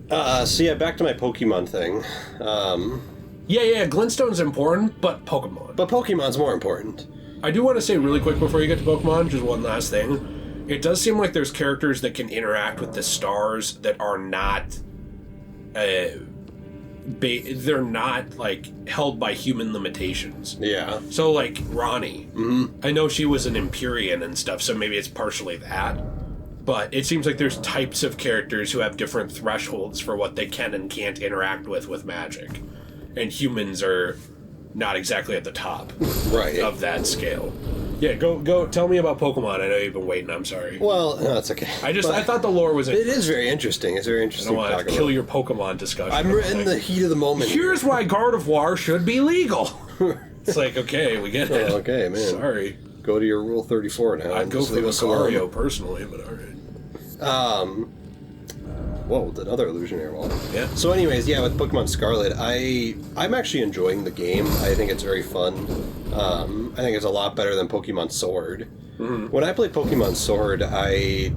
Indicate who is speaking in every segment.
Speaker 1: So yeah, back to my Pokemon thing.
Speaker 2: Yeah, Glintstone's important, but Pokemon.
Speaker 1: But Pokemon's more important.
Speaker 2: I do want to say really quick before you get to Pokemon, just one last thing. It does seem like there's characters that can interact with the stars that are not... they're not, like, held by human limitations.
Speaker 1: Yeah.
Speaker 2: So, like, Ronnie. Mm-hmm. I know she was an Empyrean and stuff, so maybe it's partially that. But it seems like there's types of characters who have different thresholds for what they can and can't interact with magic. And humans are not exactly at the top of that scale. Yeah, go tell me about Pokemon. I know you've been waiting, I'm sorry.
Speaker 1: Well, no, it's okay.
Speaker 2: I thought the lore was...
Speaker 1: It is very interesting. It's very interesting.
Speaker 2: I don't want to kill your Pokemon discussion.
Speaker 1: I'm in the heat of the moment.
Speaker 2: Here's why Gardevoir should be legal. It's like, okay, we get it.
Speaker 1: Okay, man.
Speaker 2: Sorry.
Speaker 1: Go to your Rule 34 now.
Speaker 2: I'd go for Lucario personally, but alright.
Speaker 1: Whoa, another illusionary wall.
Speaker 2: Yeah.
Speaker 1: So anyways, yeah, with Pokemon Scarlet, I'm actually enjoying the game. I think it's very fun. I think it's a lot better than Pokemon Sword. Mm-hmm. When I played Pokemon Sword, I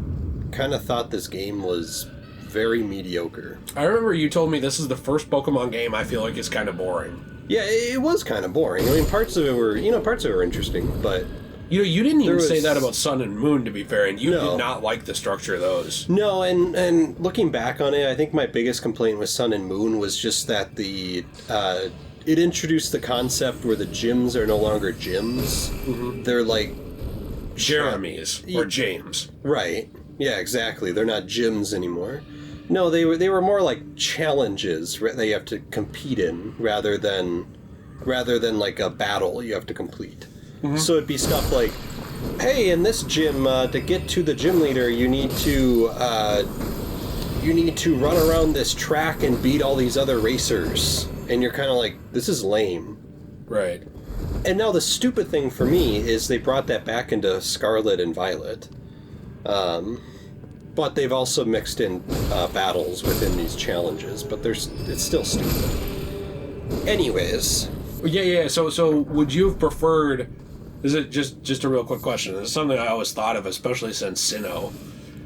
Speaker 1: kind of thought this game was very mediocre.
Speaker 2: I remember you told me this is the first Pokemon game I feel like is kind of boring.
Speaker 1: Yeah, it was kind of boring. I mean, parts of it were interesting, but...
Speaker 2: You didn't even say that about Sun and Moon, to be fair, and you did not like the structure of those.
Speaker 1: No, and looking back on it, I think my biggest complaint with Sun and Moon was just that it introduced the concept where the gyms are no longer gyms. Mm-hmm. They're like...
Speaker 2: Jeremy's, or James.
Speaker 1: Right. Yeah, exactly. They're not gyms anymore. No, they were more like challenges that you have to compete in, rather than like a battle you have to complete. Mm-hmm. So it'd be stuff like, hey, in this gym, to get to the gym leader, you need to run around this track and beat all these other racers. And you're kind of like, this is lame.
Speaker 2: Right.
Speaker 1: And now the stupid thing for me is they brought that back into Scarlet and Violet. But they've also mixed in battles within these challenges, but it's still stupid. Anyways.
Speaker 2: Yeah. So would you have preferred... Is it just a real quick question? It's something I always thought of, especially since Sinnoh.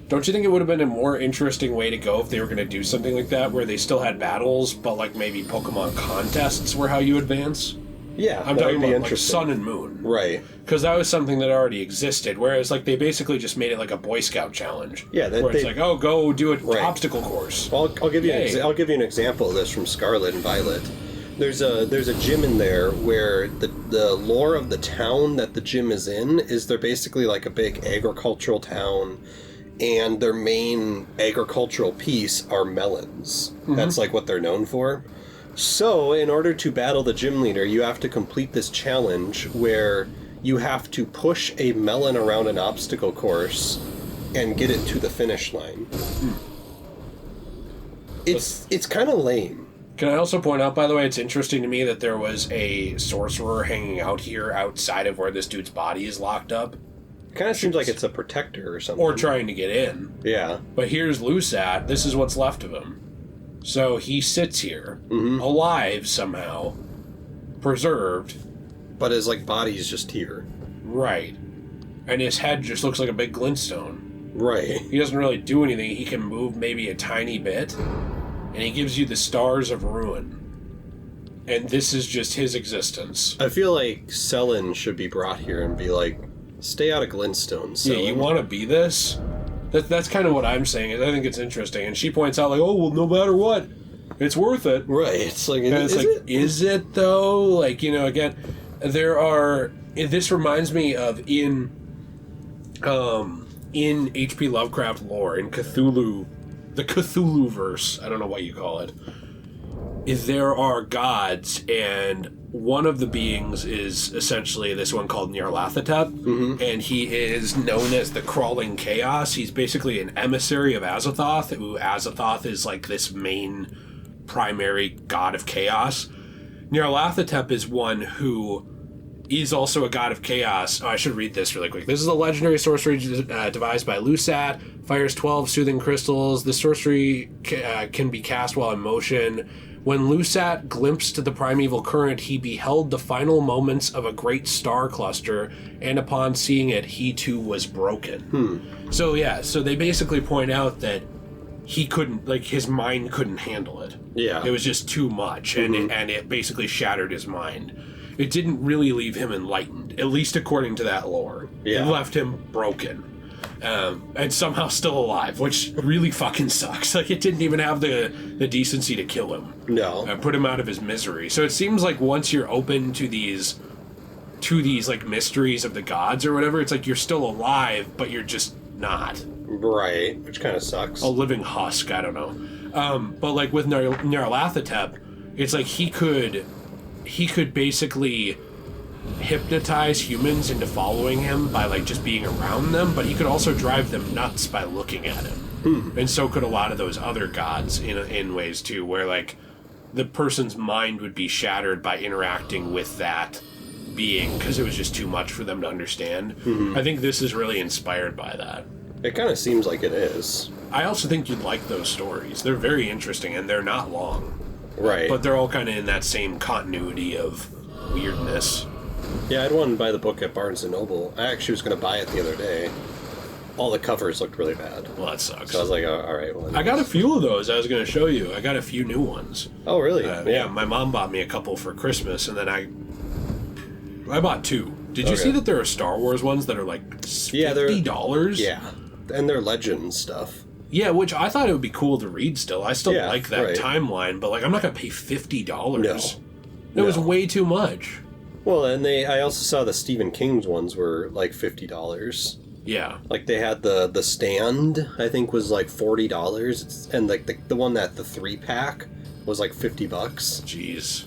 Speaker 2: Don't you think it would have been a more interesting way to go if they were going to do something like that, where they still had battles, but like maybe Pokemon contests were how you advance?
Speaker 1: Yeah,
Speaker 2: I'm talking about like Sun and Moon.
Speaker 1: Right.
Speaker 2: Because that was something that already existed, whereas like they basically just made it like a Boy Scout challenge.
Speaker 1: Yeah,
Speaker 2: where it's like, oh, go do an obstacle course.
Speaker 1: Well, I'll give you an example of this from Scarlet and Violet. There's a gym in there where the lore of the town that the gym is in is they're basically like a big agricultural town, and their main agricultural piece are melons. Mm-hmm. That's like what they're known for. So in order to battle the gym leader, you have to complete this challenge where you have to push a melon around an obstacle course and get it to the finish line. It's kind of lame.
Speaker 2: Can I also point out, by the way, it's interesting to me that there was a sorcerer hanging out here outside of where this dude's body is locked up.
Speaker 1: It kind of seems like it's a protector or something.
Speaker 2: Or trying to get in.
Speaker 1: Yeah.
Speaker 2: But here's Lusat. This is what's left of him. So he sits here, alive somehow, preserved.
Speaker 1: But his body's just here.
Speaker 2: Right. And his head just looks like a big glintstone.
Speaker 1: Right.
Speaker 2: He doesn't really do anything. He can move maybe a tiny bit. And he gives you the Stars of Ruin. And this is just his existence.
Speaker 1: I feel like Selen should be brought here and be like, stay out of Glintstone, Selen.
Speaker 2: Yeah, you want to be this? That's kind of what I'm saying. Is I think it's interesting. And she points out, like, oh, well, no matter what, it's worth it.
Speaker 1: Right. It's like,
Speaker 2: is it though? Like, again, there are... This reminds me of in H.P. Lovecraft lore, in Cthulhu... The Cthulhu-verse, I don't know what you call it, is there are gods, and one of the beings is essentially this one called Nyarlathotep, and he is known as the Crawling Chaos. He's basically an emissary of Azathoth, who Azathoth is like this main primary god of chaos. Nyarlathotep is one who is also a god of chaos. Oh, I should read this really quick. This is a legendary sorcery devised by Lusat. Fires 12 soothing crystals. The sorcery can be cast while in motion. When Lusat glimpsed the primeval current, he beheld the final moments of a great star cluster, and upon seeing it, he too was broken. So they basically point out that he couldn't, like, his mind couldn't handle it.
Speaker 1: Yeah.
Speaker 2: It was just too much, and it basically shattered his mind. It didn't really leave him enlightened, at least according to that lore.
Speaker 1: Yeah.
Speaker 2: It left him broken. And somehow still alive, which really fucking sucks. Like, it didn't even have the decency to kill him.
Speaker 1: No.
Speaker 2: Put him out of his misery. So it seems like once you're open to these like mysteries of the gods or whatever, it's like you're still alive, but you're just not.
Speaker 1: Right, which kind of sucks.
Speaker 2: A living husk, I don't know. But like with Nyarlathotep, it's like he could basically hypnotize humans into following him by like just being around them, but he could also drive them nuts by looking at him. And so could a lot of those other gods in ways too, where like the person's mind would be shattered by interacting with that being because it was just too much for them to understand. I think this is really inspired by that.
Speaker 1: It kind of seems like it is.
Speaker 2: I also think you'd like those stories. They're very interesting and they're not long.
Speaker 1: Right.
Speaker 2: But they're all kind of in that same continuity of weirdness.
Speaker 1: Yeah, I'd wanted to buy the book at Barnes & Noble. I actually was going to buy it the other day. All the covers looked really bad.
Speaker 2: Well, that sucks.
Speaker 1: So I was like, oh, all right. Well,
Speaker 2: I got a few of those I was going to show you. I got a few new ones.
Speaker 1: Oh, really?
Speaker 2: Yeah, my mom bought me a couple for Christmas, and then I bought two. Did you see that there are Star Wars ones that are like $50?
Speaker 1: Yeah, and they're legend stuff.
Speaker 2: Yeah, which I thought it would be cool to read still. I still like that timeline, but like I'm not going to pay $50.
Speaker 1: No.
Speaker 2: It was way too much.
Speaker 1: Well, and I also saw the Stephen King's ones were like $50.
Speaker 2: Yeah.
Speaker 1: Like they had the Stand, I think was like $40, and like the one that the 3-pack was like $50.
Speaker 2: Jeez.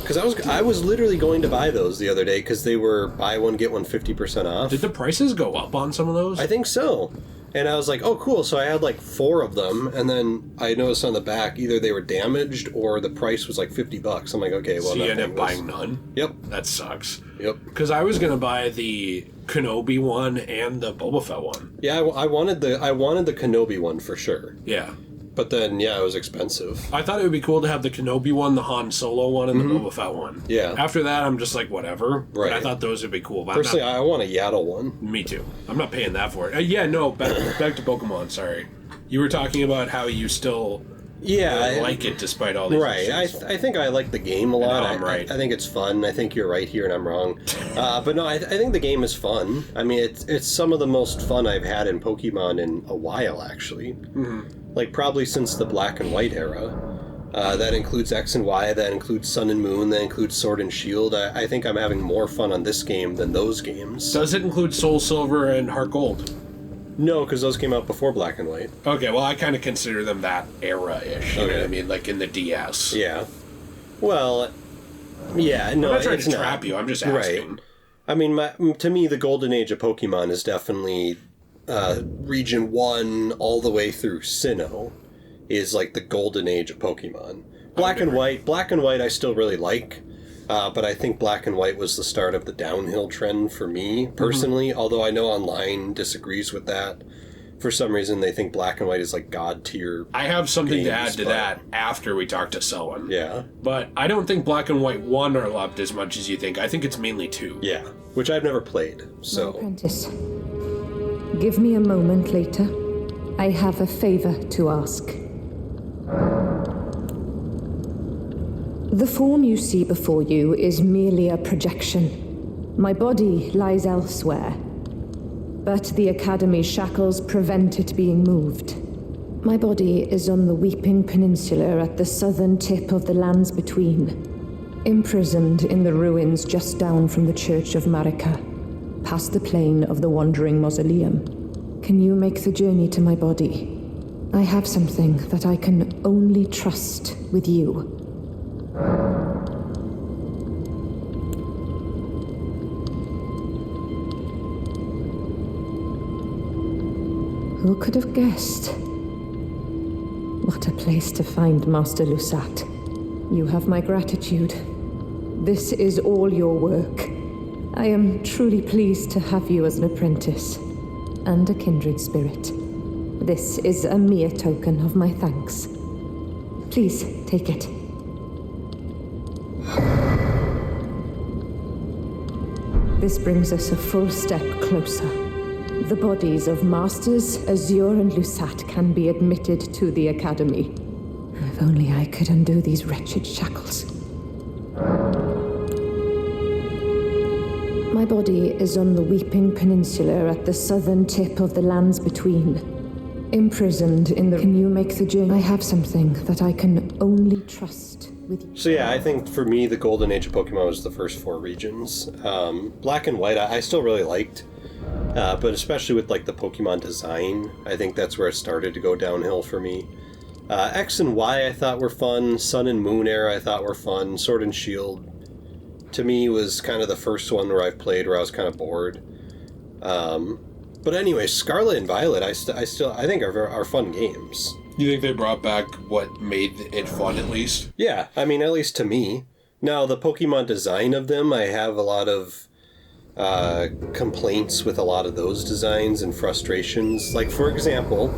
Speaker 1: Because I was literally going to buy those the other day because they were buy one get one 50% off.
Speaker 2: Did the prices go up on some of those?
Speaker 1: I think so. And I was like, oh, cool. So I had like 4 of them, and then I noticed on the back either they were damaged or the price was like $50. I'm like, okay, well,
Speaker 2: so you ended up buying none?
Speaker 1: Yep.
Speaker 2: That sucks.
Speaker 1: Yep.
Speaker 2: Because I was going to buy the Kenobi one and the Boba Fett one.
Speaker 1: Yeah, I wanted the Kenobi one for sure.
Speaker 2: Yeah.
Speaker 1: But then, yeah, it was expensive.
Speaker 2: I thought it would be cool to have the Kenobi one, the Han Solo one, and the Boba Fett one.
Speaker 1: Yeah.
Speaker 2: After that, I'm just like, whatever.
Speaker 1: Right.
Speaker 2: But I thought those would be cool. But
Speaker 1: Personally, I want a Yaddle one.
Speaker 2: Me too. I'm not paying that for it. Back to Pokemon, sorry. You were talking about how you still like it despite all these issues.
Speaker 1: I think I like the game a lot.
Speaker 2: I'm right.
Speaker 1: I think it's fun. I think you're right here and I'm wrong. But no, I think the game is fun. I mean, it's some of the most fun I've had in Pokemon in a while, actually. Like, probably since the Black and White era. That includes X and Y, that includes Sun and Moon, that includes Sword and Shield. I think I'm having more fun on this game than those games.
Speaker 2: Does it include Soul Silver and Heart Gold?
Speaker 1: No, because those came out before Black and White.
Speaker 2: Okay, well, I kind of consider them that era-ish. You know what I mean? Like in the DS.
Speaker 1: Yeah. Well, yeah, no,
Speaker 2: I'm not trying to trap you. I'm just asking.
Speaker 1: Right. I mean, to me, the golden age of Pokemon is definitely Region 1 all the way through Sinnoh is like the golden age of Pokemon. Black and White I still really like, but I think Black and White was the start of the downhill trend for me, personally, although I know online disagrees with that. For some reason, they think Black and White is like god tier.
Speaker 2: I have something to add to that after we talk to Selwyn.
Speaker 1: Yeah.
Speaker 2: But I don't think Black and White 1 are loved as much as you think. I think it's mainly 2.
Speaker 1: Yeah, which I've never played, so...
Speaker 3: My apprentice, give me a moment later. I have a favor to ask. The form you see before you is merely a projection. My body lies elsewhere. But the Academy's shackles prevent it being moved. My body is on the Weeping Peninsula at the southern tip of the lands between, imprisoned in the ruins just down from the Church of Marika, past the plain of the Wandering Mausoleum. Can you make the journey to my body? I have something that I can only trust with you. Who could have guessed? What a place to find Master Lusat. You have my gratitude. This is all your work. I am truly pleased to have you as an apprentice and a kindred spirit. This is a mere token of my thanks. Please, take it. This brings us a full step closer. The bodies of Masters, Azure and Lusat can be admitted to the Academy. If only I could undo these wretched shackles. My body is on the Weeping Peninsula at the southern tip of the lands between. Imprisoned in the... Can you make the journey? I have something that I can only trust with you.
Speaker 1: So yeah, I think for me, the Golden Age of Pokemon was the first 4 regions. Black and White, I still really liked. But especially with like the Pokemon design, I think that's where it started to go downhill for me. X and Y I thought were fun. Sun and Moon era I thought were fun. Sword and Shield, to me, was kind of the first one where I've played where I was kind of bored. But anyway, Scarlet and Violet I think are fun games.
Speaker 2: You think they brought back what made it fun, at least?
Speaker 1: Yeah, I mean, at least to me. Now, the Pokemon design of them, I have a lot of complaints with a lot of those designs and frustrations. Like, for example,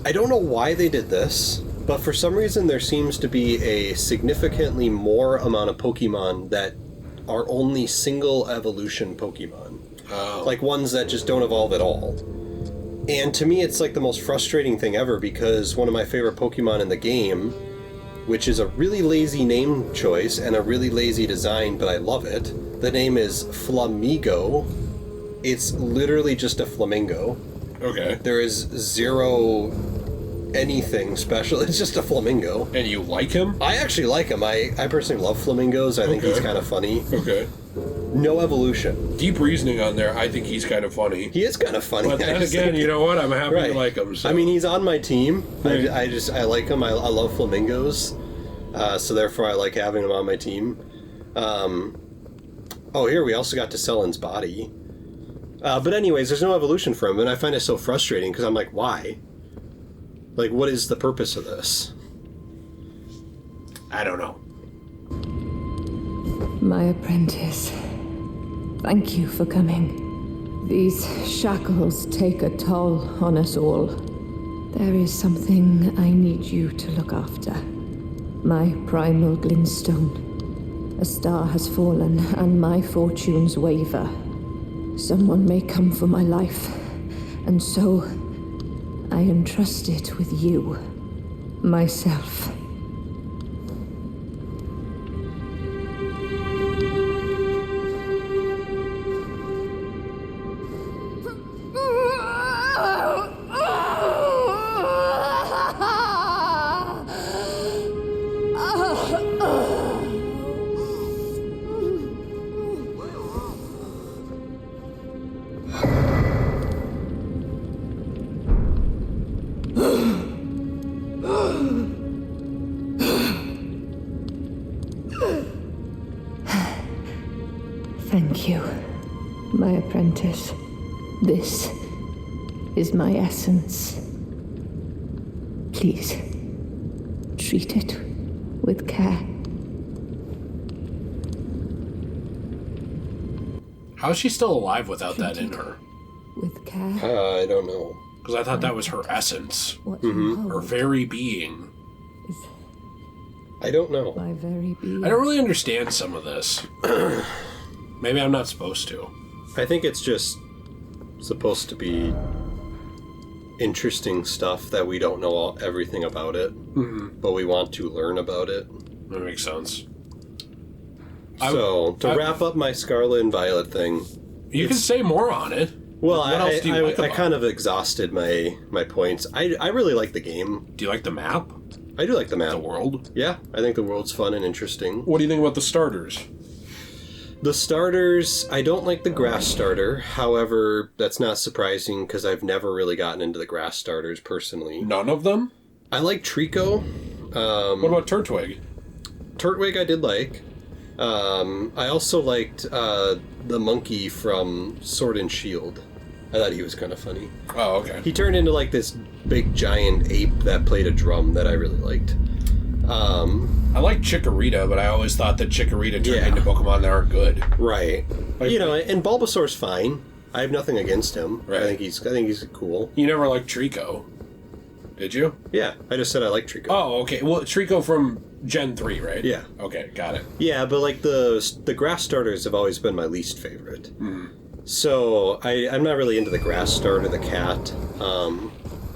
Speaker 1: I don't know why they did this, but for some reason there seems to be a significantly more amount of Pokemon that are only single evolution Pokemon.
Speaker 2: Oh.
Speaker 1: Like ones that just don't evolve at all. And to me it's like the most frustrating thing ever, because one of my favorite Pokemon in the game, which is a really lazy name choice and a really lazy design, but I love it. The name is Flamigo. It's literally just a flamingo.
Speaker 2: Okay.
Speaker 1: There is zero anything special. It's just a flamingo.
Speaker 2: And you like him?
Speaker 1: I actually like him. I personally love flamingos. I think he's kind of funny.
Speaker 2: Okay.
Speaker 1: No evolution.
Speaker 2: Deep reasoning on there. I think he's kind of funny.
Speaker 1: He is kind of funny.
Speaker 2: But then again, you know what? I'm happy to like him. So.
Speaker 1: I mean, he's on my team.
Speaker 2: Right.
Speaker 1: I like him. I love flamingos. So therefore I like having him on my team. Oh, here we also got to Sellen's body. But anyways, there's no evolution for him, and I find it so frustrating because I'm like, why? Like, what is the purpose of this?
Speaker 2: I don't know.
Speaker 3: My apprentice, thank you for coming. These shackles take a toll on us all. There is something I need you to look after. My primal glintstone. A star has fallen, and my fortunes waver. Someone may come for my life, and so I entrust it with you, myself. Thank you, my apprentice. This is my essence. Please, treat it with care.
Speaker 2: How's she still alive without that in her?
Speaker 3: With care?
Speaker 1: I don't know.
Speaker 2: Because I thought that was her essence.
Speaker 3: What you hold
Speaker 2: Her very being.
Speaker 3: is
Speaker 1: I don't know.
Speaker 3: my very being.
Speaker 2: I don't really understand some of this. Maybe I'm not supposed to.
Speaker 1: I think it's just supposed to be interesting stuff that we don't know everything about it, but we want to learn about it.
Speaker 2: That makes sense.
Speaker 1: So, to wrap up my Scarlet and Violet thing...
Speaker 2: You can say more on it.
Speaker 1: Well,
Speaker 2: What else do you like
Speaker 1: I
Speaker 2: about
Speaker 1: kind of exhausted my points. I really like the game.
Speaker 2: Do you like the map?
Speaker 1: I do like the map.
Speaker 2: The world?
Speaker 1: Yeah, I think the world's fun and interesting.
Speaker 2: What do you think about the starters?
Speaker 1: The starters, I don't like the grass starter. However, that's not surprising because I've never really gotten into the grass starters personally.
Speaker 2: None of them?
Speaker 1: I like Trico.
Speaker 2: What about Turtwig?
Speaker 1: Turtwig I did like. I also liked the monkey from Sword and Shield. I thought he was kind of funny.
Speaker 2: Oh, okay.
Speaker 1: He turned into like this big giant ape that played a drum that I really liked.
Speaker 2: I like Chikorita, but I always thought that Chikorita turned into Pokemon that aren't good.
Speaker 1: Right. You know, and Bulbasaur's fine. I have nothing against him.
Speaker 2: Right.
Speaker 1: I think he's cool.
Speaker 2: You never liked Trico, did you?
Speaker 1: Yeah, I just said I like Trico.
Speaker 2: Oh, okay. Well, Trico from Gen 3, right?
Speaker 1: Yeah.
Speaker 2: Okay, got it.
Speaker 1: Yeah, but like the grass starters have always been my least favorite. So I'm not really into the grass starter, the cat.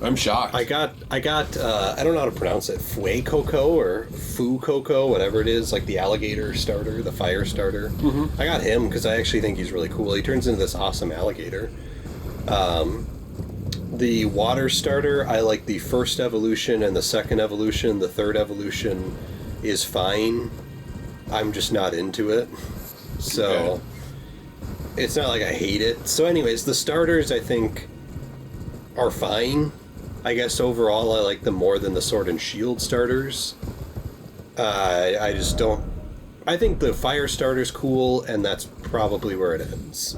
Speaker 2: I'm shocked.
Speaker 1: I got I don't know how to pronounce it, Fue Coco or Fu Coco, whatever it is, like the alligator starter, the fire starter. I got him because I actually think he's really cool. He turns into this awesome alligator. The water starter, I like the first evolution and the second evolution. The third evolution is fine. I'm just not into it. So it's not like I hate it. So anyways, the starters I think are fine. I guess overall I like them more than the sword and shield starters. I just don't... I think the fire starter's cool, and that's probably where it ends.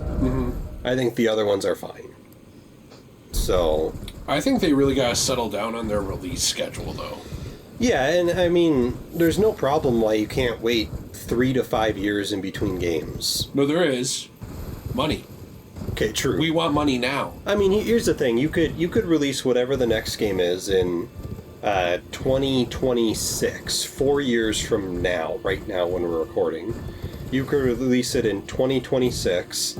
Speaker 1: I think the other ones are fine. So...
Speaker 2: I think they really gotta settle down on their release schedule, though.
Speaker 1: Yeah, and I mean, there's no problem why you can't wait 3 to 5 years in between games.
Speaker 2: No, there is. Money.
Speaker 1: Okay, true.
Speaker 2: We want money now.
Speaker 1: I mean, here's the thing. You could release whatever the next game is in 2026, 4 years from now, right now when we're recording. You could release it in 2026,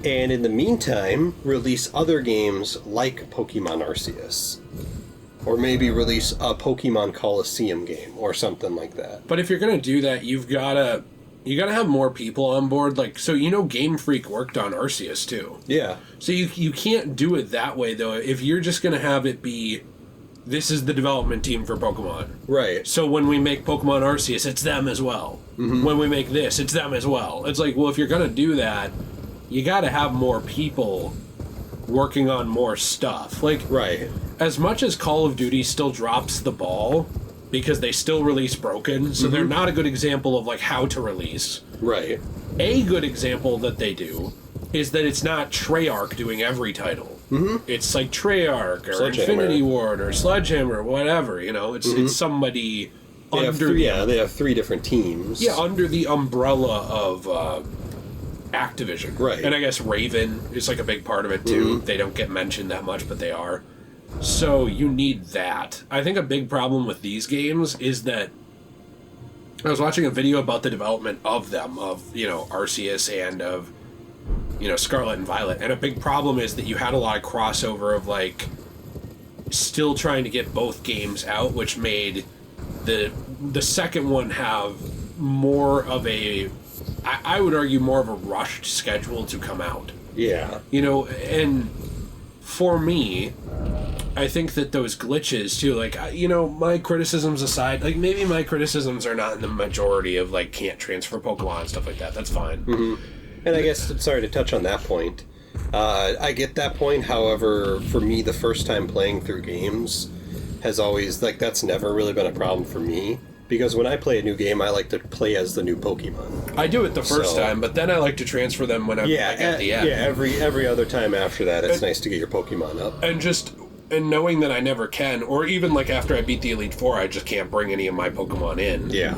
Speaker 1: and in the meantime, release other games like Pokemon Arceus. Or maybe release a Pokemon Coliseum game, or something like that.
Speaker 2: But if you're gonna do that, you gotta have more people on board. Like, so Game Freak worked on Arceus too.
Speaker 1: Yeah.
Speaker 2: So you can't do it that way though. If you're just gonna have it be, this is the development team for Pokemon.
Speaker 1: Right.
Speaker 2: So when we make Pokemon Arceus, it's them as well. When we make this, it's them as well. It's like, well, if you're gonna do that, you gotta have more people working on more stuff. Like,
Speaker 1: Right.
Speaker 2: as much as Call of Duty still drops the ball because they still release broken, so they're not a good example of like how to release.
Speaker 1: Right.
Speaker 2: A good example that they do is that it's not Treyarch doing every title. It's like Treyarch or Infinity Ward or Sledgehammer, whatever. It's somebody
Speaker 1: They have
Speaker 2: under
Speaker 1: they have 3 different teams.
Speaker 2: yeah, under the umbrella of Activision.
Speaker 1: Right.
Speaker 2: And I guess Raven is like a big part of it too. They don't get mentioned that much, but they are. So you need that. I think a big problem with these games is that I was watching a video about the development of them, of, Arceus and of, Scarlet and Violet. And a big problem is that you had a lot of crossover of, like, still trying to get both games out, which made the second one have more of a, I would argue, more of a rushed schedule to come out.
Speaker 1: Yeah.
Speaker 2: And for me, I think that those glitches too, like, my criticisms aside, like, maybe my criticisms are not in the majority of, like, can't transfer Pokemon and stuff like that. That's fine.
Speaker 1: And I guess, sorry to touch on that point, I get that point. However, for me, the first time playing through games has always, like, that's never really been a problem for me. Because when I play a new game, I like to play as the new Pokemon.
Speaker 2: I do it the first time, but then I like to transfer them when I'm at the end.
Speaker 1: Yeah, every other time after that, it's nice to get your Pokemon up.
Speaker 2: And knowing that I never can, or even like after I beat the Elite Four, I just can't bring any of my Pokemon in.
Speaker 1: Yeah.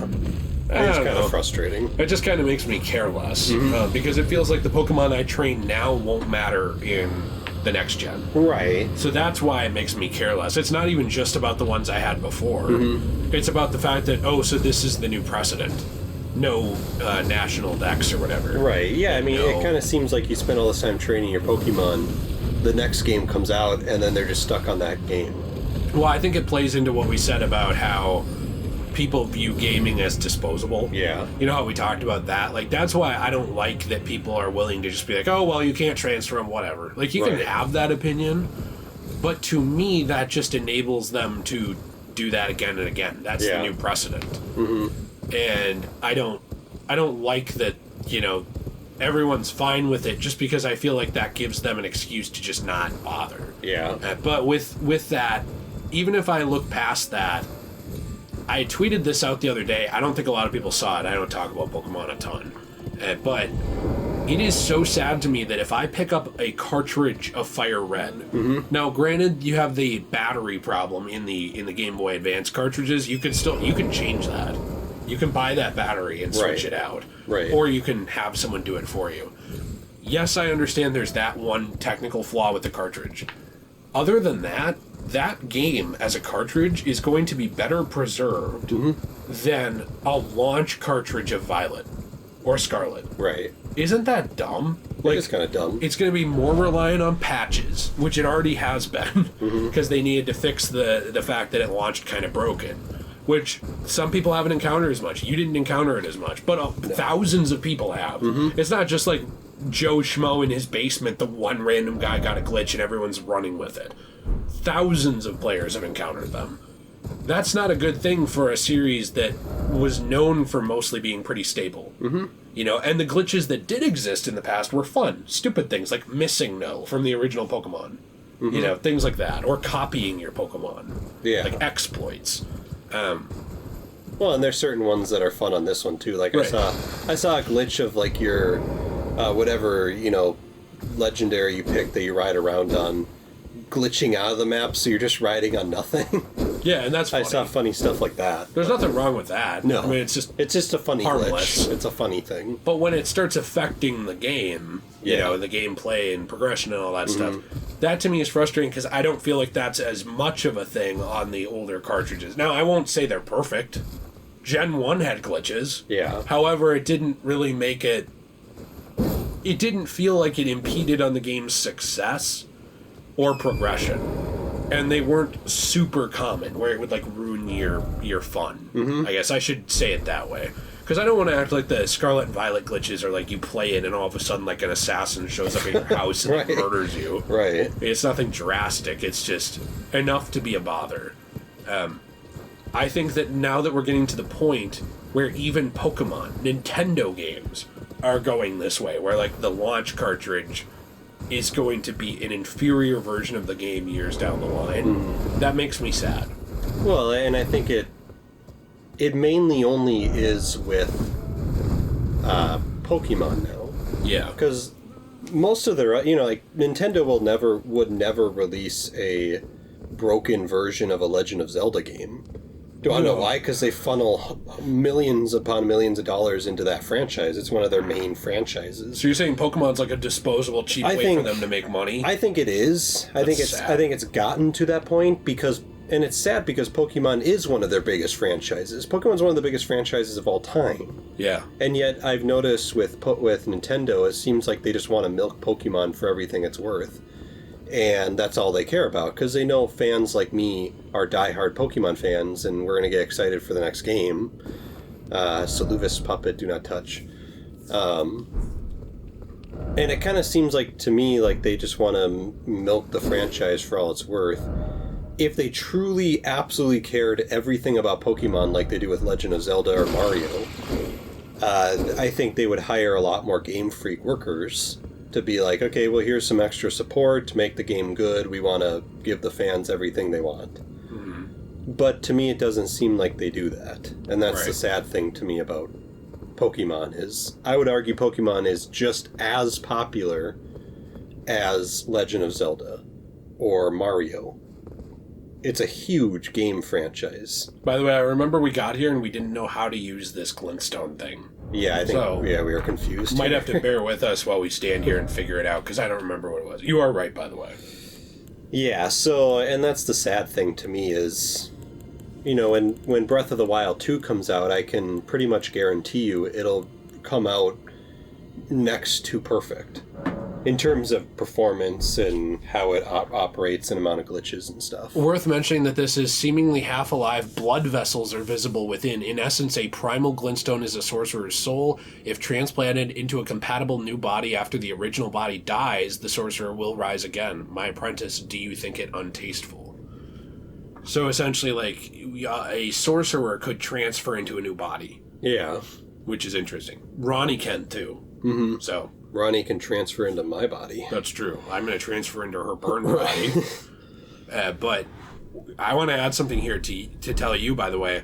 Speaker 1: It's kind of frustrating.
Speaker 2: It just kind of makes me care less. Because it feels like the Pokemon I train now won't matter in the next gen.
Speaker 1: Right.
Speaker 2: So that's why it makes me care less. It's not even just about the ones I had before. It's about the fact that, so this is the new precedent. No national dex or whatever.
Speaker 1: Right, yeah, I mean, it kind of seems like you spend all this time training your Pokemon, the next game comes out, and then they're just stuck on that game.
Speaker 2: Well, I think it plays into what we said about how people view gaming as disposable.
Speaker 1: Yeah.
Speaker 2: You know how we talked about that? Like, that's why I don't like that people are willing to just be like, oh, well, you can't transfer them, whatever. Like, you can have that opinion, but to me, that just enables them to do that again and again. That's the new precedent. And I don't like that, everyone's fine with it just because I feel like that gives them an excuse to just not bother.
Speaker 1: Yeah.
Speaker 2: But with that, even if I look past that, I tweeted this out the other day. I don't think a lot of people saw it. I don't talk about Pokemon a ton. But it is so sad to me that if I pick up a cartridge of Fire Red, now granted you have the battery problem in the Game Boy Advance cartridges, you can change that. You can buy that battery and switch it out.
Speaker 1: Right.
Speaker 2: Or you can have someone do it for you. Yes, I understand there's that one technical flaw with the cartridge. Other than that game as a cartridge is going to be better preserved than a launch cartridge of Violet or Scarlet.
Speaker 1: Right.
Speaker 2: Isn't that dumb?
Speaker 1: Like, it's kind of dumb.
Speaker 2: It's going to be more reliant on patches, which it already has been, because they needed to fix the fact that it launched kind of broken, which some people haven't encountered as much. You didn't encounter it as much, but thousands of people have. It's not just like Joe Schmo in his basement, the one random guy got a glitch and everyone's running with it. Thousands of players have encountered them. That's not a good thing for a series that was known for mostly being pretty stable. You know, and the glitches that did exist in the past were fun. Stupid things like missing no from the original Pokemon. You know, things like that. Or copying your Pokemon.
Speaker 1: Yeah.
Speaker 2: Like exploits.
Speaker 1: Well, and there's certain ones that are fun on this one, too. Like, I saw a glitch of, like, your, whatever, you know, legendary you pick that you ride around on, glitching out of the map, so you're just riding on nothing.
Speaker 2: Yeah, and that's funny.
Speaker 1: I saw funny stuff like that.
Speaker 2: There's nothing wrong with that.
Speaker 1: No.
Speaker 2: I mean, it's just
Speaker 1: a funny
Speaker 2: harmless.
Speaker 1: glitch. It's a funny thing.
Speaker 2: But when it starts affecting the game, you know, the gameplay and progression and all that stuff, that to me is frustrating because I don't feel like that's as much of a thing on the older cartridges. Now, I won't say they're perfect. Gen 1 had glitches.
Speaker 1: Yeah.
Speaker 2: However, it didn't really make it... It didn't feel like it impeded on the game's success or progression. And they weren't super common, where it would, like, ruin your fun. I guess I should say it that way. Because I don't want to act like the Scarlet and Violet glitches are like you play it and all of a sudden, like, an assassin shows up at your house and murders you.
Speaker 1: Right.
Speaker 2: It's nothing drastic. It's just enough to be a bother. I think that now that we're getting to the point where even Pokemon, Nintendo games, are going this way, where, like, the launch cartridge is going to be an inferior version of the game years down the line. That makes me sad.
Speaker 1: Well, and I think it mainly only is with Pokemon now.
Speaker 2: Yeah.
Speaker 1: Because most of their, you know, like, Nintendo would never release a broken version of a Legend of Zelda game. Do I know why? Because they funnel millions upon millions of dollars into that franchise. It's one of their main franchises.
Speaker 2: So you're saying Pokemon's like a disposable, cheap way for them to make money?
Speaker 1: I think it is. I think it's gotten to that point because, and it's sad because Pokemon is one of their biggest franchises. Pokemon's one of the biggest franchises of all time.
Speaker 2: Yeah.
Speaker 1: And yet I've noticed with Nintendo, it seems like they just want to milk Pokemon for everything it's worth. And that's all they care about, because they know fans like me are diehard Pokemon fans, and we're going to get excited for the next game. Saluvis Puppet, do not touch. And it kind of seems like, to me, like they just want to milk the franchise for all it's worth. If they truly, absolutely cared everything about Pokemon like they do with Legend of Zelda or Mario, I think they would hire a lot more Game Freak workers to be like, okay, well, here's some extra support to make the game good. We want to give the fans everything they want. But to me, it doesn't seem like they do that. And that's the sad thing to me about Pokemon is, I would argue Pokemon is just as popular as Legend of Zelda or Mario. It's a huge game franchise.
Speaker 2: By the way, I remember we got here and we didn't know how to use this Glintstone thing.
Speaker 1: Yeah, I think we were confused.
Speaker 2: Might have to bear with us while we stand here and figure it out, because I don't remember what it was. You are right, by the way.
Speaker 1: Yeah, so, and that's the sad thing to me is, you know, when Breath of the Wild 2 comes out, I can pretty much guarantee you it'll come out next to perfect. In terms of performance and how it operates and amount of glitches and stuff.
Speaker 2: Worth mentioning that this is seemingly half-alive. Blood vessels are visible within. In essence, a primal glintstone is a sorcerer's soul. If transplanted into a compatible new body after the original body dies, the sorcerer will rise again. My apprentice, do you think it untasteful? So essentially, like, a sorcerer could transfer into a new body.
Speaker 1: Yeah.
Speaker 2: Which is interesting. Ronnie can, too. So...
Speaker 1: Ronnie can transfer into my body.
Speaker 2: That's true. I'm going to transfer into her burn body. But I want to add something here to tell you, by the way.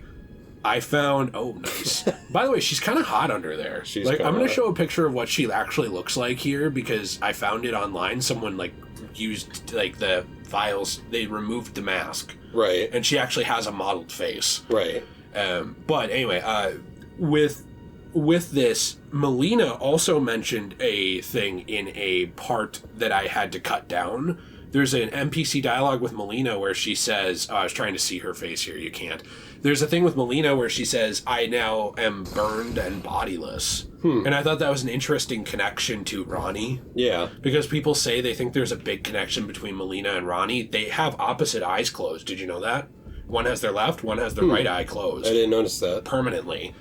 Speaker 2: I found... Oh, nice. By the way, she's kind of hot under there.
Speaker 1: She's
Speaker 2: like, I'm going to
Speaker 1: hot.
Speaker 2: show a picture of what she actually looks like here, because I found it online. Someone, like, used, like, the files. They removed the mask.
Speaker 1: Right.
Speaker 2: And she actually has a modeled face.
Speaker 1: Right.
Speaker 2: But anyway, with this, Melina also mentioned a thing in a part that I had to cut down There's an NPC dialogue with Melina where she says, I was trying to see her face here, you can't. There's a thing with Melina where she says, I now am burned and bodiless. And I thought that was an interesting connection to Ronnie.
Speaker 1: Yeah.
Speaker 2: Because people say they think there's a big connection between Melina and Ronnie. They have opposite eyes closed. Did you know that? One has their left, one has their right eye closed.
Speaker 1: I didn't notice that.
Speaker 2: Permanently.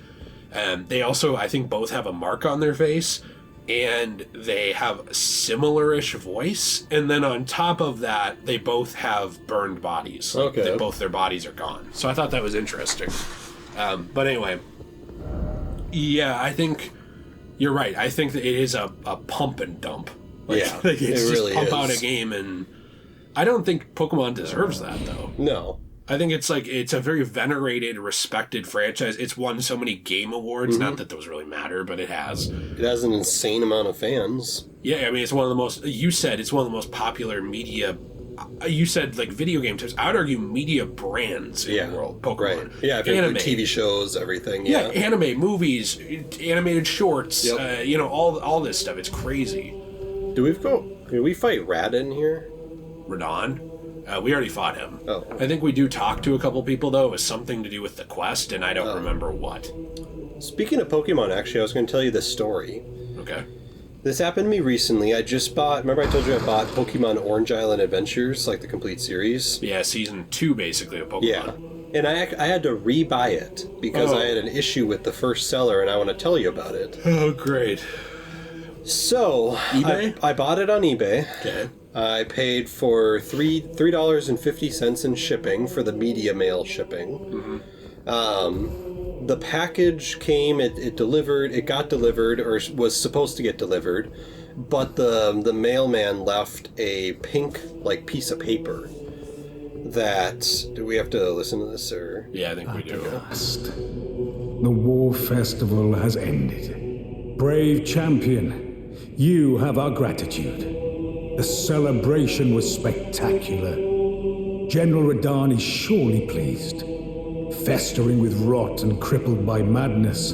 Speaker 2: They also, I think, both have a mark on their face. And they have similar-ish voice. And then on top of that, they both have burned bodies.
Speaker 1: Okay.
Speaker 2: Both their bodies are gone. So I thought that was interesting. But anyway. Yeah, I think you're right. I think that it is a pump and dump.
Speaker 1: Yeah,
Speaker 2: it's
Speaker 1: it
Speaker 2: just
Speaker 1: really
Speaker 2: pump
Speaker 1: is.
Speaker 2: out a game. And I don't think Pokemon deserves that, though.
Speaker 1: No.
Speaker 2: I think it's a very venerated, respected franchise. It's won so many game awards. Not that those really matter, but it has.
Speaker 1: It has an insane amount of fans.
Speaker 2: Yeah, I mean, it's one of the most... You said it's one of the most popular media... You said, like, video game types. I would argue media brands in the world. Pokemon.
Speaker 1: Right. Yeah, if
Speaker 2: anime.
Speaker 1: TV shows, everything.
Speaker 2: Yeah, anime, movies, animated shorts, all this stuff. It's crazy.
Speaker 1: Did we fight Radin here?
Speaker 2: Radon? We already fought him.
Speaker 1: Oh.
Speaker 2: I think we do talk to a couple people, though. It was something to do with the quest, and I don't remember what.
Speaker 1: Speaking of Pokemon, actually, I was going to tell you this story.
Speaker 2: Okay.
Speaker 1: This happened to me recently. I just bought... Remember I told you I bought Pokemon Orange Island Adventures, like the complete series?
Speaker 2: Yeah, season 2, basically, of Pokemon.
Speaker 1: Yeah. And I had to rebuy it because I had an issue with the first seller, and I want to tell you about it.
Speaker 2: Oh, great.
Speaker 1: So,
Speaker 2: eBay?
Speaker 1: I bought it on eBay.
Speaker 2: Okay.
Speaker 1: I paid for $3.50 in shipping for the media mail shipping. The package came, it delivered, it got delivered, or was supposed to get delivered, but the mailman left a pink, like, piece of paper that... Do we have to listen to this, or...?
Speaker 2: Yeah, I think we do.
Speaker 4: The war festival has ended. Brave champion, you have our gratitude. The celebration was spectacular. General Radahn is surely pleased. Festering with rot and crippled by madness,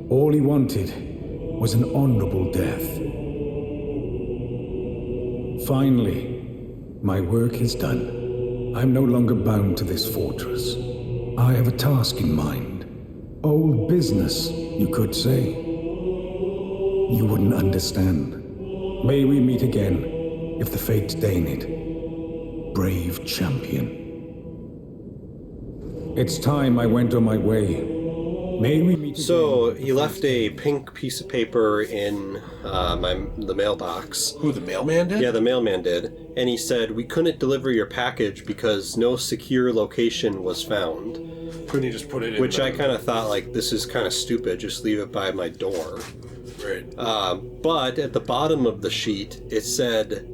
Speaker 4: all he wanted was an honorable death. Finally, my work is done. I'm no longer bound to this fortress. I have a task in mind. Old business, you could say. You wouldn't understand. May we meet again, if the fates deign it. Brave champion. It's time I went on my way. May we meet again?
Speaker 1: So, he left a pink piece of paper in the mailbox.
Speaker 2: Who, the mailman did?
Speaker 1: Yeah, the mailman did. And he said, we couldn't deliver your package because no secure location was found.
Speaker 2: Couldn't he just put it in?
Speaker 1: Which I kind of thought, like, this is kind of stupid. Just leave it by my door.
Speaker 2: Right.
Speaker 1: But at the bottom of the sheet, it said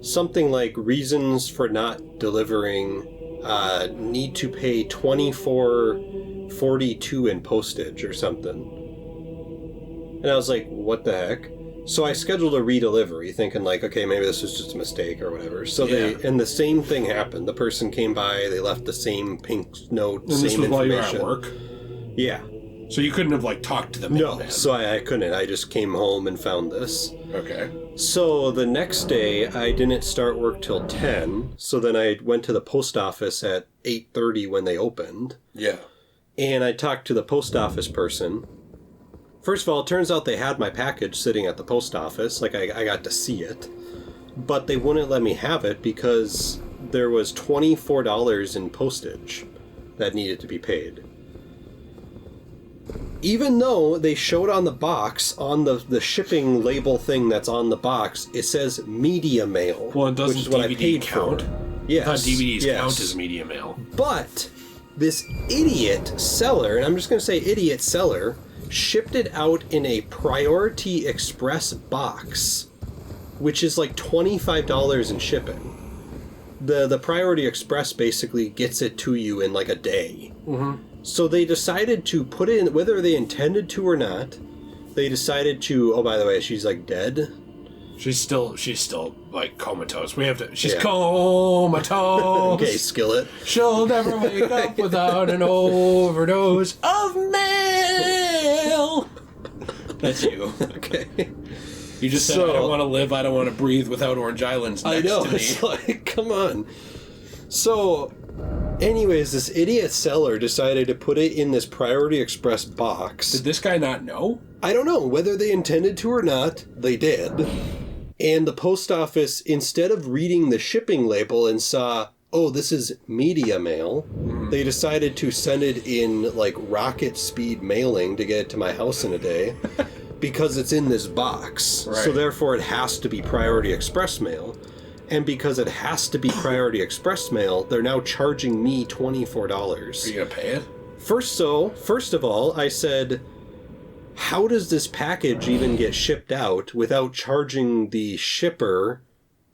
Speaker 1: something like, reasons for not delivering, need to pay $24.42 in postage or something. And I was like, what the heck? So I scheduled a redelivery, thinking like, okay, maybe this was just a mistake or whatever. So and the same thing happened. The person came by, they left the same pink note,
Speaker 2: and
Speaker 1: same
Speaker 2: this was
Speaker 1: information.
Speaker 2: while you were at work?
Speaker 1: Yeah.
Speaker 2: So you couldn't have, like, talked to the mailman?
Speaker 1: No, so I couldn't. I just came home and found this.
Speaker 2: Okay.
Speaker 1: So the next day, I didn't start work till 10, so then I went to the post office at 8:30 when they opened.
Speaker 2: Yeah.
Speaker 1: And I talked to the post office person. First of all, it turns out they had my package sitting at the post office, like I got to see it. But they wouldn't let me have it because there was $24 in postage that needed to be paid. Even though they showed on the box, on the shipping label thing that's on the box, it says media mail.
Speaker 2: Well, it doesn't
Speaker 1: which is what
Speaker 2: DVD
Speaker 1: I paid
Speaker 2: count?
Speaker 1: for. Yes.
Speaker 2: I thought DVDs
Speaker 1: yes.
Speaker 2: count as media mail.
Speaker 1: But this idiot seller, and I'm just going to say idiot seller, shipped it out in a Priority Express box, which is like $25 in shipping. The Priority Express basically gets it to you in like a day. Mm-hmm. So they decided to put it in, whether they intended to or not, they decided to, oh, by the way, she's like dead.
Speaker 2: She's still like comatose. We have to, she's comatose.
Speaker 1: Okay, Skillet.
Speaker 2: She'll never wake up without an overdose of mail. That's you.
Speaker 1: Okay.
Speaker 2: You just said, I don't want to live, I don't want to breathe without Orange Islands next
Speaker 1: I know,
Speaker 2: to me.
Speaker 1: it's like, come on. So, anyways, this idiot seller decided to put it in this Priority Express box.
Speaker 2: Did this guy not know?
Speaker 1: I don't know whether they intended to or not. They did. And the post office, instead of reading the shipping label and saw, oh, this is media mail, they decided to send it in like rocket speed mailing to get it to my house in a day because it's in this box.
Speaker 2: Right.
Speaker 1: So therefore it has to be Priority Express mail. And because it has to be Priority Express mail, they're now charging me $24.
Speaker 2: Are you going to pay it?
Speaker 1: First of all, I said, how does this package even get shipped out without charging the shipper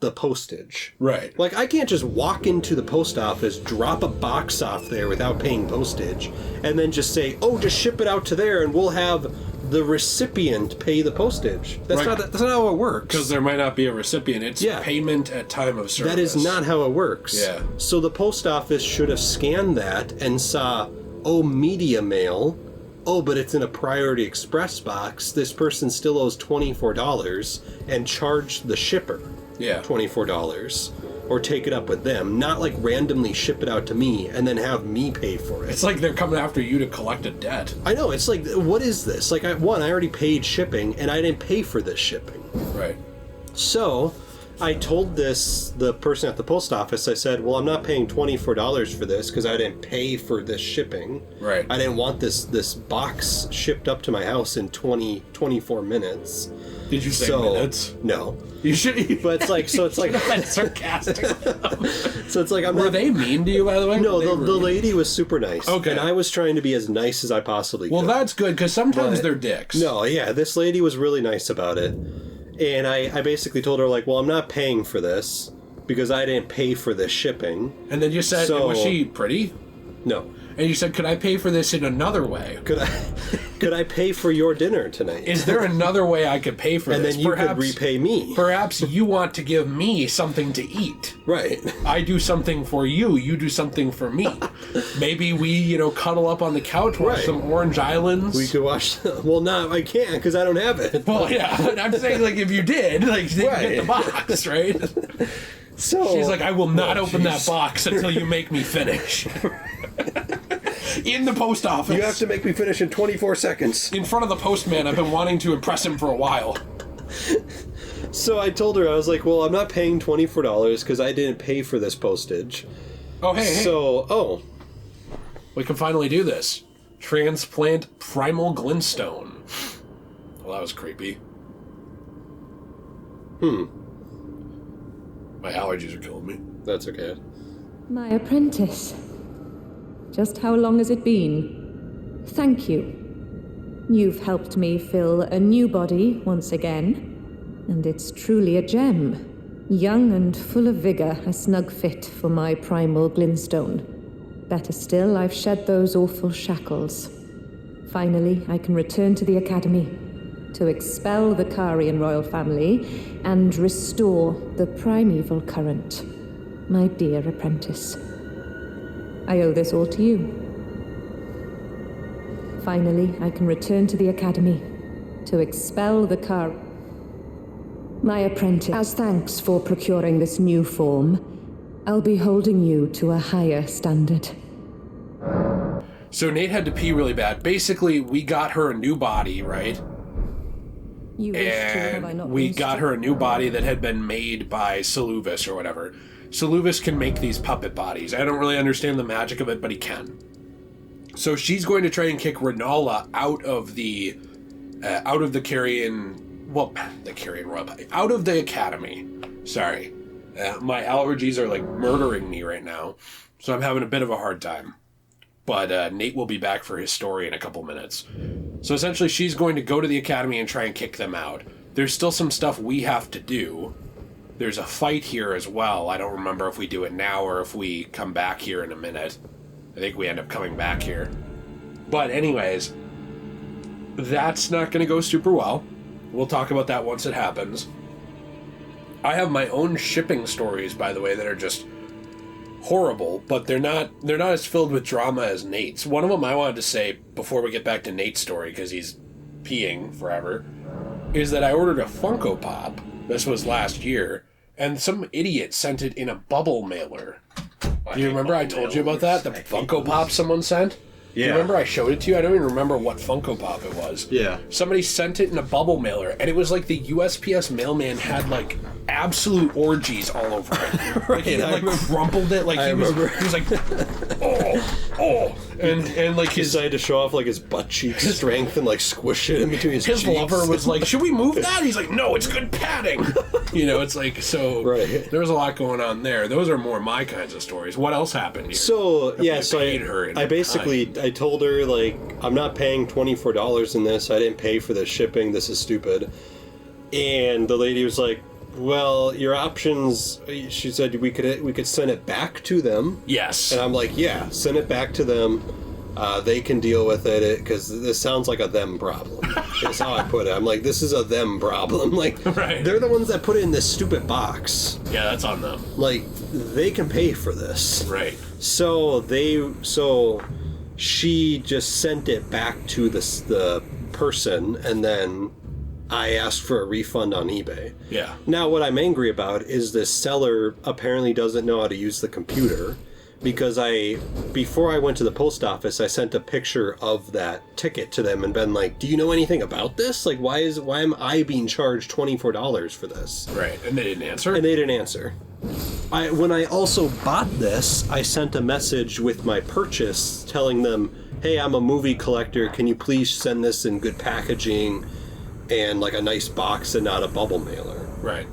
Speaker 1: the postage?
Speaker 2: Right.
Speaker 1: Like, I can't just walk into the post office, drop a box off there without paying postage, and then just say, oh, just ship it out to there and we'll have the recipient pay the postage. That's
Speaker 2: Right.
Speaker 1: not how it works.
Speaker 2: Because there might not be a recipient. It's payment at time of service.
Speaker 1: That is not how it works.
Speaker 2: Yeah.
Speaker 1: So the post office should have scanned that and saw, oh, media mail. Oh, but it's in a Priority Express box. This person still owes $24 and charged the shipper $24 or take it up with them. Not like randomly ship it out to me and then have me pay for it.
Speaker 2: It's like they're coming after you to collect a debt.
Speaker 1: I know. It's like, what is this? Like, I already paid shipping and I didn't pay for this shipping.
Speaker 2: Right.
Speaker 1: So I told the person at the post office, I said, well, I'm not paying $24 for this because I didn't pay for this shipping.
Speaker 2: Right.
Speaker 1: I didn't want this box shipped up to my house in 24 minutes.
Speaker 2: Did you say minutes?
Speaker 1: No.
Speaker 2: You should.
Speaker 1: But it's like, so it's like.
Speaker 2: That's sarcastic.
Speaker 1: So it's like,
Speaker 2: Were they mean to you, by the way?
Speaker 1: No, the lady was super nice.
Speaker 2: Okay.
Speaker 1: And I was trying to be as nice as I possibly could.
Speaker 2: Well, that's good because sometimes they're dicks.
Speaker 1: No, yeah, this lady was really nice about it. And I basically told her, like, well, I'm not paying for this because I didn't pay for this shipping.
Speaker 2: And then you said, was she pretty?
Speaker 1: No.
Speaker 2: And you said, could I pay for this in another way?
Speaker 1: Could I pay for your dinner tonight?
Speaker 2: Is there another way I could pay for
Speaker 1: and
Speaker 2: this?
Speaker 1: And then you could repay me.
Speaker 2: Perhaps you want to give me something to eat.
Speaker 1: Right.
Speaker 2: I do something for you. You do something for me. Maybe we, cuddle up on the couch, watch some Orange Islands.
Speaker 1: We could watch... Well, no, I can't because I don't have it.
Speaker 2: Well, yeah. I'm saying, like, if you did, like, you get the box, right?
Speaker 1: So
Speaker 2: she's like, I will not open that box until you make me finish. In the post office.
Speaker 1: You have to make me finish in 24 seconds.
Speaker 2: In front of the postman. I've been wanting to impress him for a while.
Speaker 1: So I told her, I was like, well, I'm not paying $24 because I didn't pay for this postage.
Speaker 2: Oh, hey.
Speaker 1: So,
Speaker 2: we can finally do this. Transplant primal glintstone. Well, that was creepy. My allergies are killing me.
Speaker 1: That's okay.
Speaker 3: My apprentice. Just how long has it been? Thank you. You've helped me fill a new body once again, and it's truly a gem. Young and full of vigor, a snug fit for my primal glintstone. Better still, I've shed those awful shackles. Finally, I can return to the Academy to expel the Karian royal family and restore the primeval current. My dear apprentice. I owe this all to you. Finally, I can return to the Academy to expel the My apprentice, as thanks for procuring this new form, I'll be holding you to a higher standard.
Speaker 2: So Nate had to pee really bad. Basically, we got her a new body, right?
Speaker 3: You wish to, have I not
Speaker 2: we
Speaker 3: wished
Speaker 2: got
Speaker 3: to?
Speaker 2: her a new body that had been made by Saluvis or whatever. Saluvis can make these puppet bodies. I don't really understand the magic of it, but he can. So she's going to try and kick Renala out of the Carrion, out of the Academy. Sorry. My allergies are like murdering me right now, so I'm having a bit of a hard time. But Nate will be back for his story in a couple minutes. So essentially she's going to go to the Academy and try and kick them out. There's still some stuff we have to do. There's a fight here as well. I don't remember if we do it now or if we come back here in a minute. I think we end up coming back here. But anyways, that's not going to go super well. We'll talk about that once it happens. I have my own shipping stories, by the way, that are just horrible, but they're not as filled with drama as Nate's. One of them I wanted to say before we get back to Nate's story, because he's peeing forever. is that I ordered a Funko Pop. This was last year, and some idiot sent it in a bubble mailer. Do you remember I told you about that? The Funko Pop someone sent?
Speaker 1: Yeah.
Speaker 2: You remember I showed it to you? I don't even remember what Funko Pop it was.
Speaker 1: Yeah.
Speaker 2: Somebody sent it in a bubble mailer, and it was like the USPS mailman had like absolute orgies all over it. Like he like crumpled it, like he was like, oh, and like
Speaker 1: he decided to show off like his butt cheek strength and like squish it in between his cheeks.
Speaker 2: His lover was like, "Should we move that?" He's like, "No, it's good padding." You know, it's like so.
Speaker 1: Right.
Speaker 2: There was a lot going on there. Those are more my kinds of stories. What else happened here?
Speaker 1: So yeah, so
Speaker 2: I
Speaker 1: basically I told her like I'm not paying $24 in this. I didn't pay for the shipping. This is stupid. And the lady was like, "Well, your options." She said we could send it back to them.
Speaker 2: Yes.
Speaker 1: And I'm like, "Yeah, send it back to them. They can deal with it because this sounds like a them problem." That's how I put it. I'm like, "This is a them problem." Like,
Speaker 2: right.
Speaker 1: They're the ones that put it in this stupid box.
Speaker 2: Yeah, that's on them.
Speaker 1: Like, they can pay for this.
Speaker 2: Right.
Speaker 1: So she just sent it back to the person, and then I asked for a refund on eBay.
Speaker 2: Yeah.
Speaker 1: Now, what I'm angry about is this seller apparently doesn't know how to use the computer, because before I went to the post office, I sent a picture of that ticket to them and been like, "Do you know anything about this? Like, why am I being charged $24 for this?"
Speaker 2: Right. And they didn't answer?
Speaker 1: And they didn't answer. When I also bought this, I sent a message with my purchase telling them, "Hey, I'm a movie collector. Can you please send this in good packaging and like a nice box and not a bubble mailer?"
Speaker 2: Right.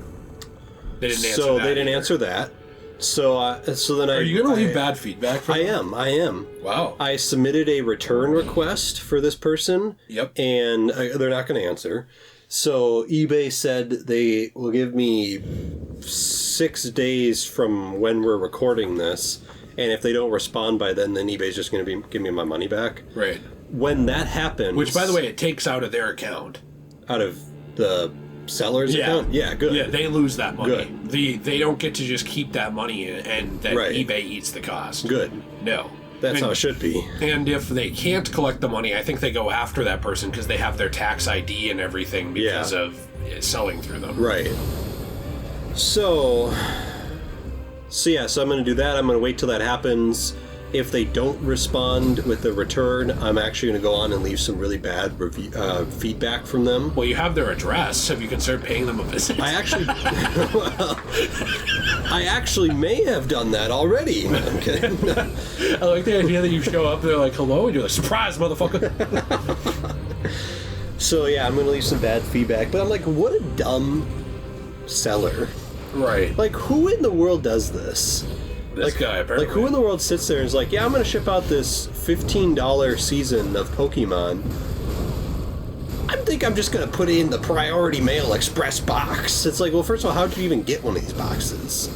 Speaker 2: They didn't answer
Speaker 1: So
Speaker 2: that
Speaker 1: they didn't
Speaker 2: either.
Speaker 1: answer that. So then
Speaker 2: Are you going to leave bad feedback for them?
Speaker 1: I am.
Speaker 2: Wow.
Speaker 1: I submitted a return request for this person.
Speaker 2: Yep.
Speaker 1: And they're not going to answer. So eBay said they will give me 6 days from when we're recording this, and if they don't respond by then eBay's just going to give me my money back.
Speaker 2: Right.
Speaker 1: When that happens,
Speaker 2: Which, by the way, it takes out of their account.
Speaker 1: out of the seller's account, yeah, good.
Speaker 2: Yeah, they lose that money.
Speaker 1: Good.
Speaker 2: They don't get to just keep that money and then
Speaker 1: Right.
Speaker 2: eBay eats the cost.
Speaker 1: Good.
Speaker 2: No.
Speaker 1: That's how it should be.
Speaker 2: And if they can't collect the money, I think they go after that person because they have their tax ID and everything because of selling through them.
Speaker 1: Right. So I'm going to do that. I'm going to wait till that happens. If they don't respond with the return, I'm actually going to go on and leave some really bad feedback from them.
Speaker 2: Well, you have their address. Have you considered paying them a visit?
Speaker 1: I actually may have done that already. No, I'm kidding.
Speaker 2: I like the idea that you show up, they're like, "Hello," and you're like, "Surprise, motherfucker."
Speaker 1: So yeah, I'm going to leave some bad feedback. But I'm like, what a dumb seller.
Speaker 2: Right.
Speaker 1: Like, who in the world does this?
Speaker 2: This guy, apparently.
Speaker 1: Like, who in the world sits there and is like, "Yeah, I'm going to ship out this $15 season of Pokemon. I think I'm just going to put it in the priority mail express box." It's like, well, first of all, how did you even get one of these boxes?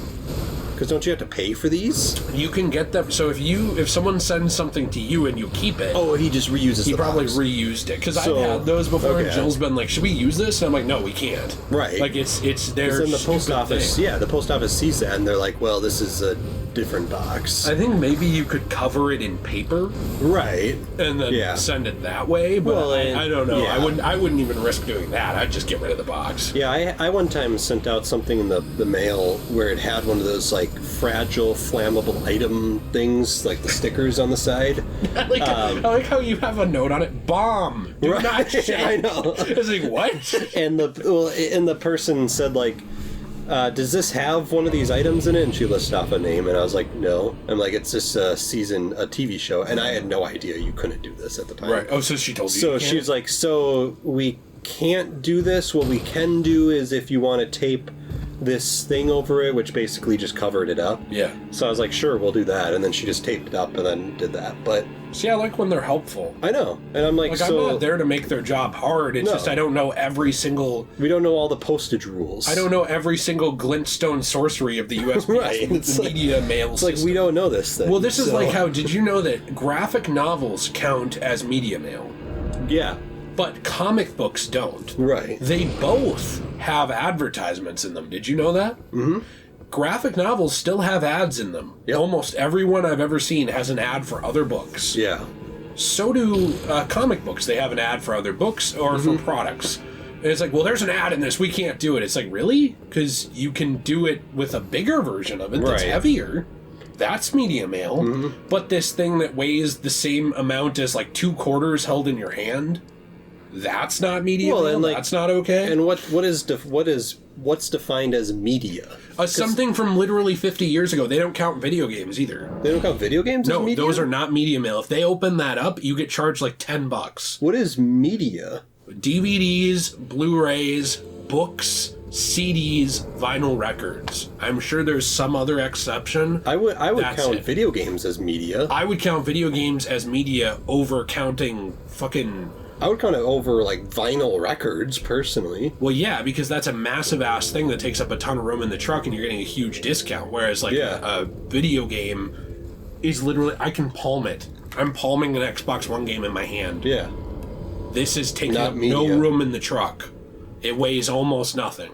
Speaker 1: Because don't you have to pay for these?
Speaker 2: You can get them. So if someone sends something to you and you keep it,
Speaker 1: Oh, he just reuses
Speaker 2: he
Speaker 1: the
Speaker 2: probably
Speaker 1: box.
Speaker 2: reused it. Because
Speaker 1: So,
Speaker 2: I've had those before, and
Speaker 1: okay.
Speaker 2: Jill's been like, "Should we use this?" And I'm like, "No, we can't."
Speaker 1: Right.
Speaker 2: Like it's their
Speaker 1: Because then the post
Speaker 2: stupid
Speaker 1: office,
Speaker 2: thing.
Speaker 1: yeah, the post office sees that and they're like, well, this is a different box.
Speaker 2: I think maybe you could cover it in paper
Speaker 1: Right.
Speaker 2: and then send it that way. But
Speaker 1: Well,
Speaker 2: I don't know.
Speaker 1: yeah.
Speaker 2: I wouldn't even risk doing that. I'd just get rid of the box.
Speaker 1: Yeah, I one time sent out something in the mail where it had one of those, like, fragile, flammable item things, like the stickers on the side.
Speaker 2: I like how you have a note on it. Bomb. Do
Speaker 1: Right.
Speaker 2: not shake.
Speaker 1: I know.
Speaker 2: It's like, what?
Speaker 1: And the person said, like, does this have one of these items in it? And she listed off a name, and I was like, no. I'm like, it's just a TV show, and I had no idea you couldn't do this at the time.
Speaker 2: Right. Oh, so she told you.
Speaker 1: So
Speaker 2: you can't?
Speaker 1: she's like, so we can't do this. What we can do is if you want to tape this thing over it, which basically just covered it up.
Speaker 2: Yeah.
Speaker 1: So I was like, sure, we'll do that. And then she just taped it up and then did that. But
Speaker 2: See, I like when they're helpful.
Speaker 1: I know. And I'm like,
Speaker 2: Like,
Speaker 1: so
Speaker 2: I'm not there to make their job hard. It's
Speaker 1: No.
Speaker 2: just I don't know every single...
Speaker 1: we don't know all the postage rules.
Speaker 2: I don't know every single Glintstone sorcery of the USPS
Speaker 1: Right, it's like-
Speaker 2: media mail
Speaker 1: It's like,
Speaker 2: system.
Speaker 1: we don't know this thing.
Speaker 2: Well, this is
Speaker 1: So-
Speaker 2: like how... Did you know that graphic novels count as media mail?
Speaker 1: Yeah.
Speaker 2: But comic books don't.
Speaker 1: Right.
Speaker 2: They both have advertisements in them. Did you know that? Mm-hmm. Graphic novels still have ads in them.
Speaker 1: Yep.
Speaker 2: Almost everyone I've ever seen has an ad for other books.
Speaker 1: Yeah.
Speaker 2: So do comic books. They have an ad for other books or for products. And it's like, well, there's an ad in this. We can't do it. It's like, really? Because you can do it with a bigger version of it that's heavier. That's medium ale. Mm-hmm. But this thing that weighs the same amount as like 2 quarters held in your hand, that's not medium ale. Like, that's not okay.
Speaker 1: And what's defined as media?
Speaker 2: Something from literally 50 years ago. They don't count video games either.
Speaker 1: They don't count video games as media?
Speaker 2: No, those are not medium ale. If they open that up, you get charged like $10.
Speaker 1: What is media?
Speaker 2: DVDs, Blu-rays, books, CDs, vinyl records. I'm sure there's some other exception.
Speaker 1: I would count video games as media.
Speaker 2: I would count video games as media over counting fucking...
Speaker 1: I would count it over, like, vinyl records, personally.
Speaker 2: Well, yeah, because that's a massive-ass thing that takes up a ton of room in the truck, and you're getting a huge discount, whereas, like, a video game is literally... I can palm it. I'm palming an Xbox One game in my hand.
Speaker 1: Yeah.
Speaker 2: This is taking up no room in the truck. It weighs almost nothing.